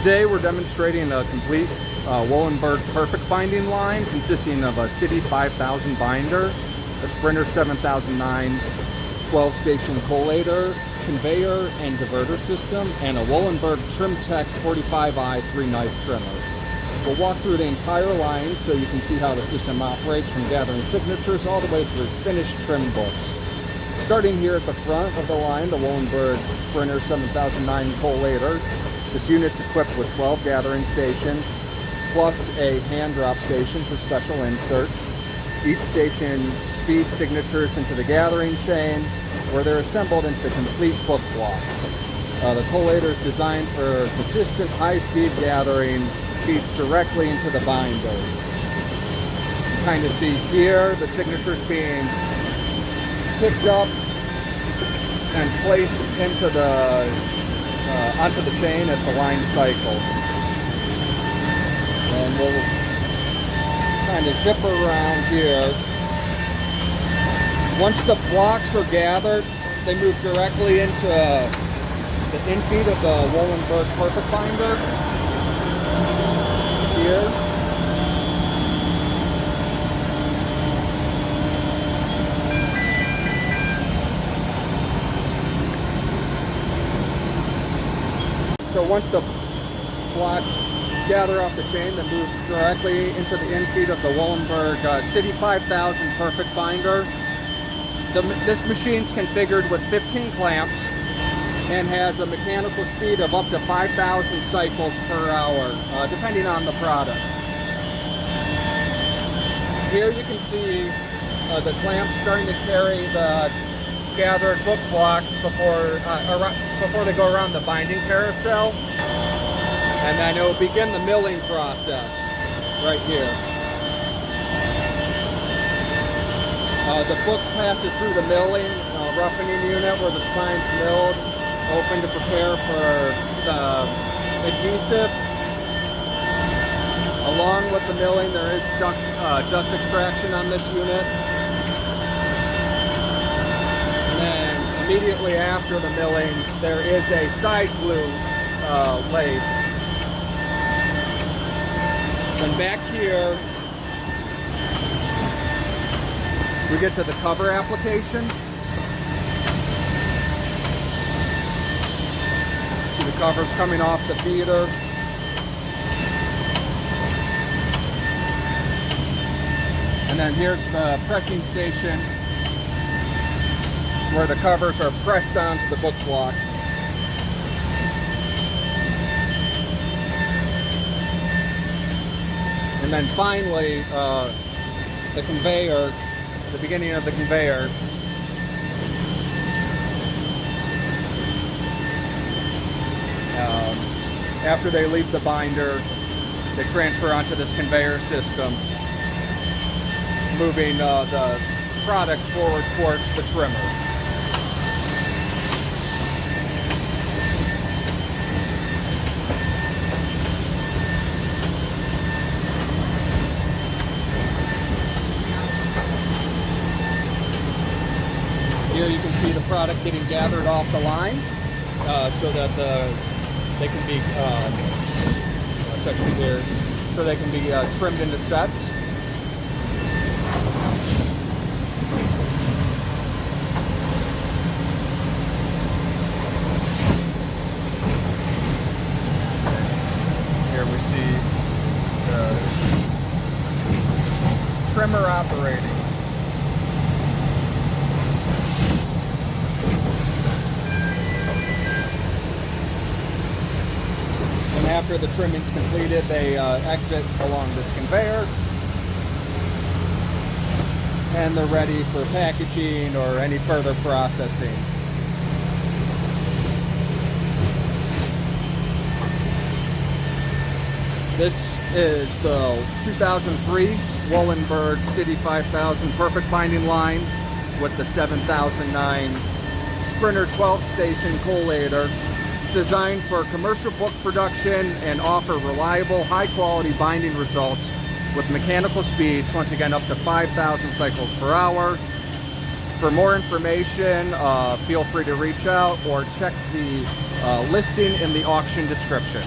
Today we're demonstrating a complete Wohlenberg perfect binding line consisting of a City 5000 binder, a Sprinter 7009 12-station collator, conveyor and diverter system, and a Wohlenberg TRIM-Tec 45i 3-knife trimmer. We'll walk through the entire line so you can see how the system operates from gathering signatures all the way through finished trim books. Starting here at the front of the line, the Wohlenberg Sprinter 7009 collator. This unit's equipped with 12 gathering stations, plus a hand drop station for special inserts. Each station feeds signatures into the gathering chain, where they're assembled into complete book blocks. The collator is designed for consistent high-speed gathering, feeds directly into the binder. You kind of see here the signatures being picked up and placed into onto the chain as the line cycles. And we'll kind of zip around here. Once the blocks are gathered, they move directly into the infeed of the Wohlenberg perfect binder here. So once the blocks gather off the chain, they move directly into the infeed of the Wohlenberg City 5000 perfect binder. This machine's configured with 15 clamps and has a mechanical speed of up to 5,000 cycles per hour, depending on the product. Here you can see the clamps starting to carry the gathered book blocks before they go around the binding carousel, and then it will begin the milling process right here. The book passes through the milling roughening unit where the spine's milled, open to prepare for the adhesive. Along with the milling, there is dust extraction on this unit. And immediately after the milling, there is a side glue lathe. Then back here, we get to the cover application. See the covers coming off the feeder. And then here's the pressing station where the covers are pressed onto the book block. And then finally, the conveyor, the beginning of the conveyor. After they leave the binder, they transfer onto this conveyor system, moving the products forward towards the trimmer. Here you can see the product getting gathered off the line so that they can be trimmed into sets. Here we see the trimmer operating. After the trimming's completed, they exit along this conveyor, and they're ready for packaging or any further processing. This is the 2003 Wohlenberg City 5000 perfect binding line with the 7009 Sprinter 12-station collator, designed for commercial book production and offer reliable, high-quality binding results with mechanical speeds, once again, up to 5,000 cycles per hour. For more information, feel free to reach out or check the listing in the auction description.